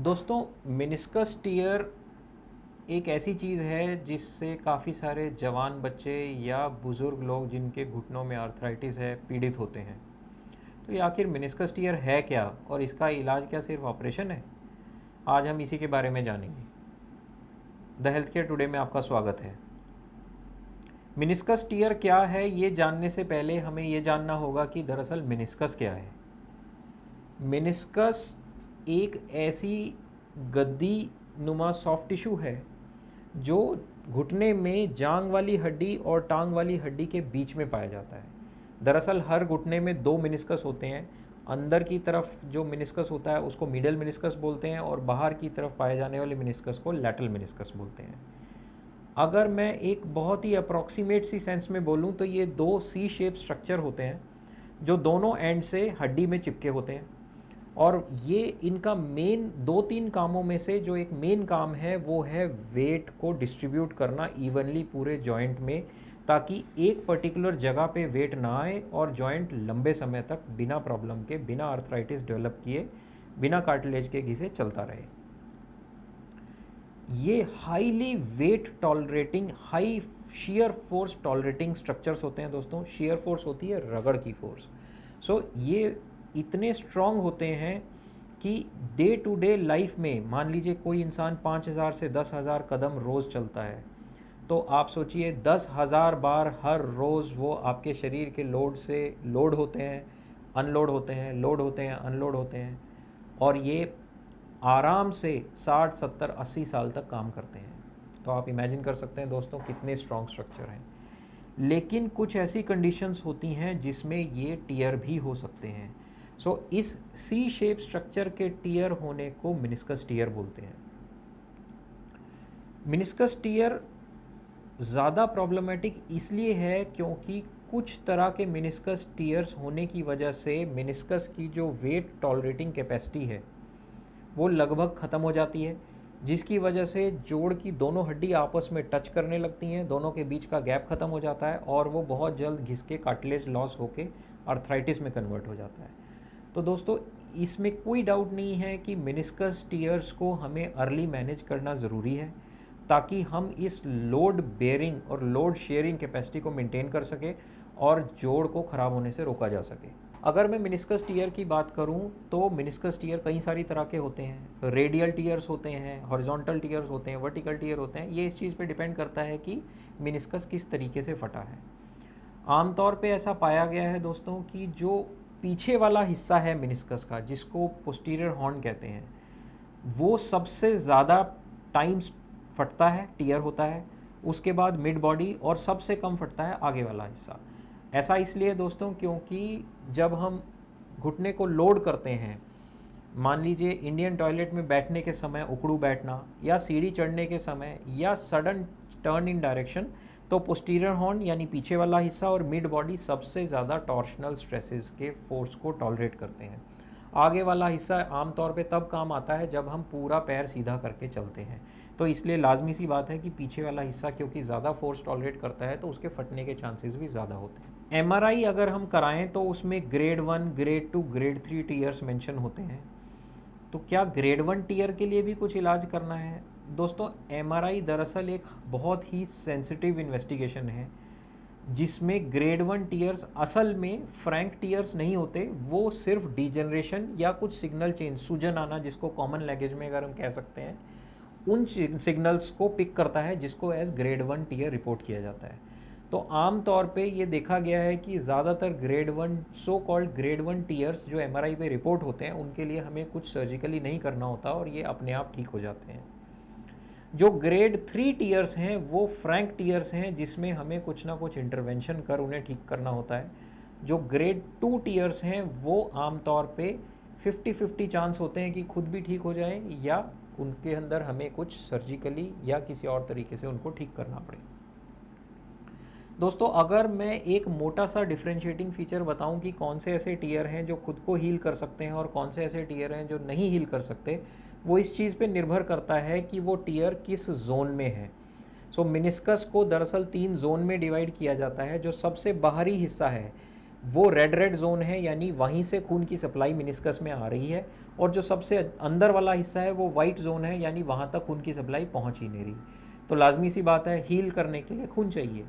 दोस्तों, meniscus tier एक ऐसी चीज़ है जिससे काफ़ी सारे जवान बच्चे या बुज़ुर्ग लोग जिनके घुटनों में आर्थराइटिस है पीड़ित होते हैं। तो ये आखिर मेनिस्कस टीयर है क्या और इसका इलाज क्या सिर्फ ऑपरेशन है? आज हम इसी के बारे में जानेंगे। द हेल्थ केयर टुडे में आपका स्वागत है। मेनिस्कस टीयर क्या है, ये जानने से पहले हमें ये जानना होगा कि दरअसल मेनिस्कस क्या है। मेनिस्कस एक ऐसी गद्दी नुमा सॉफ्ट टिश्यू है जो घुटने में जांग वाली हड्डी और टांग वाली हड्डी के बीच में पाया जाता है। दरअसल हर घुटने में दो मेनिस्कस होते हैं। अंदर की तरफ जो मेनिस्कस होता है उसको मिडल मेनिस्कस बोलते हैं और बाहर की तरफ पाए जाने वाले मेनिस्कस को लैटरल मेनिस्कस बोलते हैं। अगर मैं एक बहुत ही अप्रॉक्सीमेट सी सेंस में बोलूँ तो ये दो सी शेप स्ट्रक्चर होते हैं जो दोनों एंड से हड्डी में चिपके होते हैं। और ये इनका मेन दो तीन कामों में से जो एक मेन काम है वो है वेट को डिस्ट्रीब्यूट करना इवनली पूरे जॉइंट में, ताकि एक पर्टिकुलर जगह पे वेट ना आए और जॉइंट लंबे समय तक बिना प्रॉब्लम के, बिना आर्थराइटिस डेवलप किए, बिना कार्टिलेज के घिसे चलता रहे। ये highly weight tolerating, high shear force tolerating structures होते हैं दोस्तों। शेयर फोर्स होती है रगड़ की फोर्स। ये इतने स्ट्रॉन्ग होते हैं कि डे टू डे लाइफ में मान लीजिए कोई इंसान 5,000 से 10,000 कदम रोज़ चलता है, तो आप सोचिए 10,000 बार हर रोज़ वो आपके शरीर के लोड से लोड होते हैं, अनलोड होते हैं, लोड होते हैं, अनलोड होते हैं, और ये आराम से 60, 70, 80 साल तक काम करते हैं। तो आप इमेजिन कर सकते हैं दोस्तों कितने स्ट्रॉन्ग स्ट्रक्चर हैं। लेकिन कुछ ऐसी कंडीशंस होती हैं जिसमें ये टीयर भी हो सकते हैं। इस सी शेप स्ट्रक्चर के टीयर होने को मेनिस्कस टीयर बोलते हैं। मेनिस्कस टीयर ज़्यादा प्रॉब्लमेटिक इसलिए है क्योंकि कुछ तरह के मेनिस्कस टीयर्स होने की वजह से मेनिस्कस की जो वेट टॉलरेटिंग कैपेसिटी है वो लगभग ख़त्म हो जाती है, जिसकी वजह से जोड़ की दोनों हड्डी आपस में टच करने लगती हैं, दोनों के बीच का गैप ख़त्म हो जाता है और वो बहुत जल्द घिस के कार्टिलेज लॉस होके आर्थराइटिस में कन्वर्ट हो जाता है। तो दोस्तों, इसमें कोई डाउट नहीं है कि मेनिस्कस टीयर्स को हमें अर्ली मैनेज करना ज़रूरी है, ताकि हम इस लोड बेयरिंग और लोड शेयरिंग कैपेसिटी को मेंटेन कर सके और जोड़ को ख़राब होने से रोका जा सके। अगर मैं मेनिस्कस टीयर की बात करूं तो मेनिस्कस टीयर कई सारी तरह के होते हैं। रेडियल टीयर्स होते हैं, हॉरिजॉन्टल टीयर्स होते हैं, वर्टिकल टीयर होते हैं। ये इस चीज़ पे डिपेंड करता है कि मेनिस्कस किस तरीके से फटा है। आमतौर पे ऐसा पाया गया है दोस्तों कि जो पीछे वाला हिस्सा है मेनिस्कस का, जिसको पोस्टीरियर हॉर्न कहते हैं, वो सबसे ज़्यादा टाइम्स फटता है, टीयर होता है। उसके बाद मिड बॉडी और सबसे कम फटता है आगे वाला हिस्सा। ऐसा इसलिए दोस्तों क्योंकि जब हम घुटने को लोड करते हैं, मान लीजिए इंडियन टॉयलेट में बैठने के समय उकड़ू बैठना, या सीढ़ी चढ़ने के समय, या सडन टर्न इन डायरेक्शन, तो पोस्टीरियर हॉर्न यानी पीछे वाला हिस्सा और मिड बॉडी सबसे ज़्यादा टॉर्शनल स्ट्रेसेस के फोर्स को टॉलरेट करते हैं। आगे वाला हिस्सा आमतौर पे तब काम आता है जब हम पूरा पैर सीधा करके चलते हैं। तो इसलिए लाजमी सी बात है कि पीछे वाला हिस्सा क्योंकि ज़्यादा फोर्स टॉलरेट करता है तो उसके फटने के चांसेस भी ज़्यादा होते हैं। एमआरआई अगर हम कराएं तो उसमें grade 1, grade 2, grade 3 tears mention होते हैं। तो क्या ग्रेड 1 टीयर के लिए भी कुछ इलाज करना है? दोस्तों, एमआरआई दरअसल एक बहुत ही सेंसिटिव इन्वेस्टिगेशन है, जिसमें ग्रेड 1 टीयर्स असल में फ्रैंक टीयर्स नहीं होते। वो सिर्फ डिजनरेशन या कुछ सिग्नल चेंज, सूजन आना, जिसको कॉमन लैंग्वेज में अगर हम कह सकते हैं, उन सिग्नल्स को पिक करता है, जिसको एज ग्रेड 1 टीयर रिपोर्ट किया जाता है। तो आम तौर पे ये देखा गया है कि ज़्यादातर grade 1, so called grade 1 tears जो एमआरआई पे रिपोर्ट होते हैं, उनके लिए हमें कुछ सर्जिकली नहीं करना होता और ये अपने आप ठीक हो जाते हैं। जो ग्रेड 3 टीयर्स हैं वो फ्रैंक टीयर्स हैं, जिसमें हमें कुछ ना कुछ इंटरवेंशन कर उन्हें ठीक करना होता है। जो ग्रेड 2 टीयर्स हैं वो आमतौर पे 50-50 चांस होते हैं कि खुद भी ठीक हो जाएं, या उनके अंदर हमें कुछ सर्जिकली या किसी और तरीके से उनको ठीक करना पड़े। दोस्तों, अगर मैं एक मोटा सा डिफरेंशिएटिंग फीचर बताऊं कि कौन से ऐसे टीयर हैं जो खुद को हील कर सकते हैं और कौन से ऐसे टीयर हैं जो नहीं हील कर सकते, वो इस चीज़ पे निर्भर करता है कि वो टीयर किस जोन में है। मेनिस्कस को दरअसल 3 जोन में डिवाइड किया जाता है। जो सबसे बाहरी हिस्सा है वो रेड जोन है, यानी वहीं से खून की सप्लाई मेनिस्कस में आ रही है, और जो सबसे अंदर वाला हिस्सा है वो वाइट जोन है, यानी वहाँ तक खून की सप्लाई पहुँच ही नहीं रही। तो लाजमी सी बात है, हील करने के लिए खून चाहिए।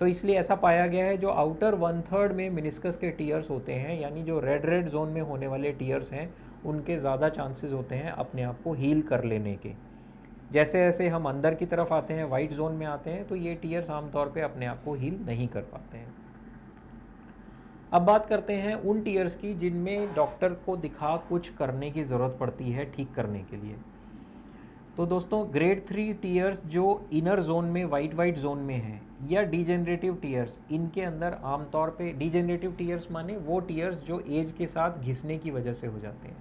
तो इसलिए ऐसा पाया गया है जो आउटर 1/3 में मेनिस्कस के टीयर्स होते हैं, यानी जो रेड जोन में होने वाले टीयर्स हैं, उनके ज़्यादा चांसेस होते हैं अपने आप को हील कर लेने के। जैसे जैसे हम अंदर की तरफ आते हैं, वाइट जोन में आते हैं, तो ये टीयर्स आमतौर पे अपने आप को हील नहीं कर पाते हैं। अब बात करते हैं उन टीयर्स की जिनमें डॉक्टर को दिखा कुछ करने की ज़रूरत पड़ती है ठीक करने के लिए। तो दोस्तों, ग्रेड 3 टीयर्स जो इनर जोन में वाइट जोन में हैं, या डिजेनरेटिव टीयर्स, इनके अंदर आमतौर पे डिजेनरेटिव टीयर्स माने वो टीयर्स जो एज के साथ घिसने की वजह से हो जाते हैं।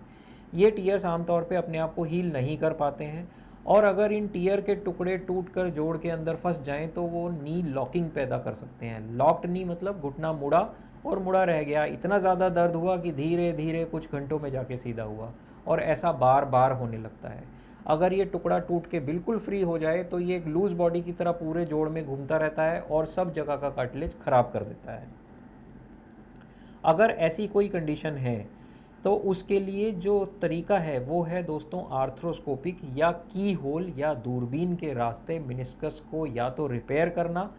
ये टीयर्स आमतौर पे अपने आप को हील नहीं कर पाते हैं, और अगर इन टीयर के टुकड़े टूटकर जोड़ के अंदर फंस जाएं तो वो नी लॉकिंग पैदा कर सकते हैं। लॉक्ड नी मतलब घुटना मुड़ा और मुड़ा रह गया, इतना ज़्यादा दर्द हुआ कि धीरे धीरे कुछ घंटों में जाके सीधा हुआ, और ऐसा बार बार होने लगता है। अगर ये टुकड़ा टूट के बिल्कुल फ्री हो जाए तो ये एक लूज बॉडी की तरह पूरे जोड़ में घूमता रहता है और सब जगह का कार्टिलेज खराब कर देता है। अगर ऐसी कोई कंडीशन है तो उसके लिए जो तरीका है वो है दोस्तों आर्थ्रोस्कोपिक या की होल या दूरबीन के रास्ते मेनिस्कस को या तो रिपेयर करना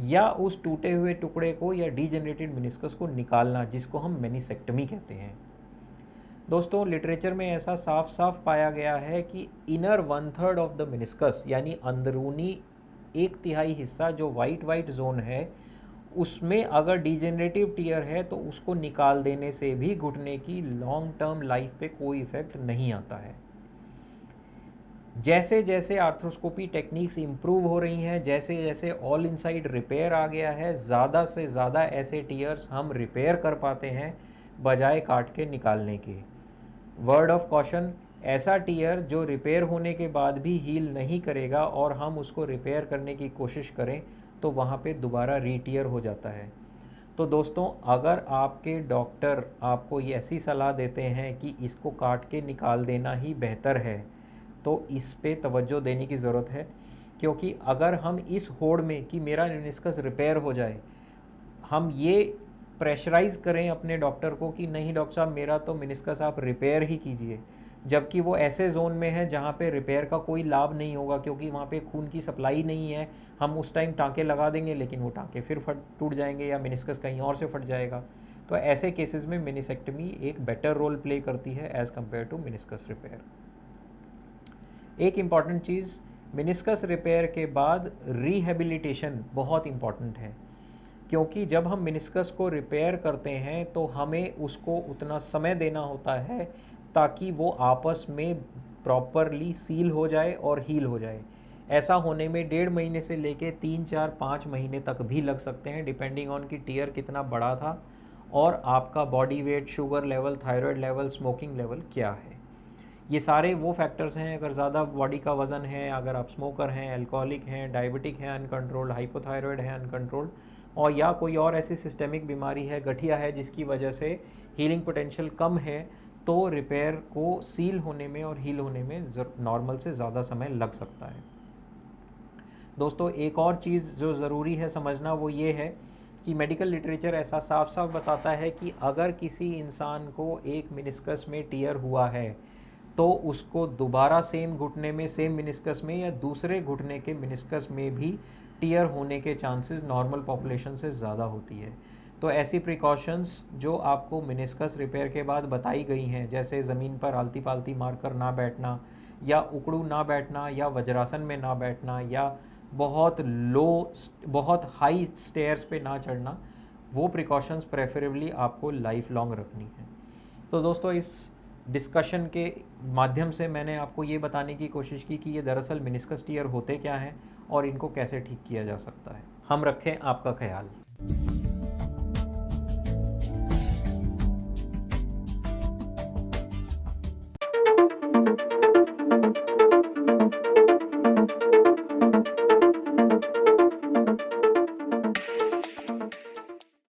या उस टूटे हुए टुकड़े को या डीजेनरेटेड मेनिस्कस को निकालना, जिसको हम मेनिसेक्टमी कहते हैं। दोस्तों, लिटरेचर में ऐसा साफ साफ पाया गया है कि इनर 1/3 ऑफ द मेनिस्कस, यानी अंदरूनी 1/3 हिस्सा जो वाइट जोन है, उसमें अगर डिजेनरेटिव टीयर है तो उसको निकाल देने से भी घुटने की लॉन्ग टर्म लाइफ पे कोई इफेक्ट नहीं आता है। जैसे जैसे आर्थ्रोस्कोपी टेक्निक्स इम्प्रूव हो रही हैं, जैसे जैसे ऑल इनसाइड रिपेयर आ गया है, ज़्यादा से ज़्यादा ऐसे टीयर्स हम रिपेयर कर पाते हैं बजाय काट के निकालने के। वर्ड ऑफ कॉशन, ऐसा टीयर जो रिपेयर होने के बाद भी हील नहीं करेगा और हम उसको रिपेयर करने की कोशिश करें तो वहाँ पे दोबारा रीटीयर हो जाता है। तो दोस्तों, अगर आपके डॉक्टर आपको ये ऐसी सलाह देते हैं कि इसको काट के निकाल देना ही बेहतर है, तो इस पे तवज्जो देने की ज़रूरत है, क्योंकि अगर हम इस होड़ में कि मेरा मेनिस्कस रिपेयर हो जाए, हम ये प्रेशराइज़ करें अपने डॉक्टर को कि नहीं डॉक्टर साहब, मेरा तो मेनिस्कस आप रिपेयर ही कीजिए, जबकि वो ऐसे जोन में है जहाँ पे रिपेयर का कोई लाभ नहीं होगा, क्योंकि वहाँ पे खून की सप्लाई नहीं है। हम उस टाइम टाँके लगा देंगे लेकिन वो टाँके फिर टूट जाएंगे या मेनिस्कस कहीं और से फट जाएगा। तो ऐसे केसेस में मेनिसेक्टमी एक बेटर रोल प्ले करती है as compared to meniscus repair. एक इम्पॉर्टेंट चीज़, मेनिस्कस रिपेयर के बाद रिहेबिलिटेशन बहुत इम्पॉर्टेंट है, क्योंकि जब हम मेनिस्कस को रिपेयर करते हैं तो हमें उसको उतना समय देना होता है ताकि वो आपस में प्रॉपरली सील हो जाए और हील हो जाए। ऐसा होने में 1.5 महीने से लेके 3, 4, 5 महीने तक भी लग सकते हैं, डिपेंडिंग ऑन कि टीयर कितना बड़ा था और आपका body weight, sugar level, thyroid level, smoking level क्या है। ये सारे वो फैक्टर्स हैं। अगर ज़्यादा बॉडी का वज़न है, अगर आप स्मोकर हैं, अल्कोहलिक हैं, डायबिटिक हैं अनकंट्रोल्ड, हाइपोथायराइड है अनकंट्रोल्ड, और या कोई और ऐसी सिस्टेमिक बीमारी है, गठिया है, जिसकी वजह से हीलिंग पोटेंशियल कम है, तो रिपेयर को सील होने में और हील होने में नॉर्मल से ज़्यादा समय लग सकता है। दोस्तों, एक और चीज़ जो ज़रूरी है समझना वो ये है कि मेडिकल लिटरेचर ऐसा साफ साफ बताता है कि अगर किसी इंसान को एक मेनिस्कस में टीयर हुआ है तो उसको दोबारा सेम घुटने में, सेम मेनिस्कस में या दूसरे घुटने के मेनिस्कस में भी टीयर होने के चांसेस नॉर्मल पॉपुलेशन से ज़्यादा होती है। तो ऐसी प्रिकॉशंस जो आपको मेनिस्कस रिपेयर के बाद बताई गई हैं, जैसे ज़मीन पर आलती पालती मारकर ना बैठना, या उकड़ू ना बैठना, या वज्रासन में ना बैठना, या बहुत हाई स्टेयर्स पे ना चढ़ना, वो प्रिकॉशंस प्रेफरेबली आपको लाइफ लॉन्ग रखनी है। तो दोस्तों, इस डिस्कशन के माध्यम से मैंने आपको ये बताने की कोशिश की कि ये दरअसल मेनिस्कस टीयर होते क्या हैं और इनको कैसे ठीक किया जा सकता है। हम रखें आपका ख्याल।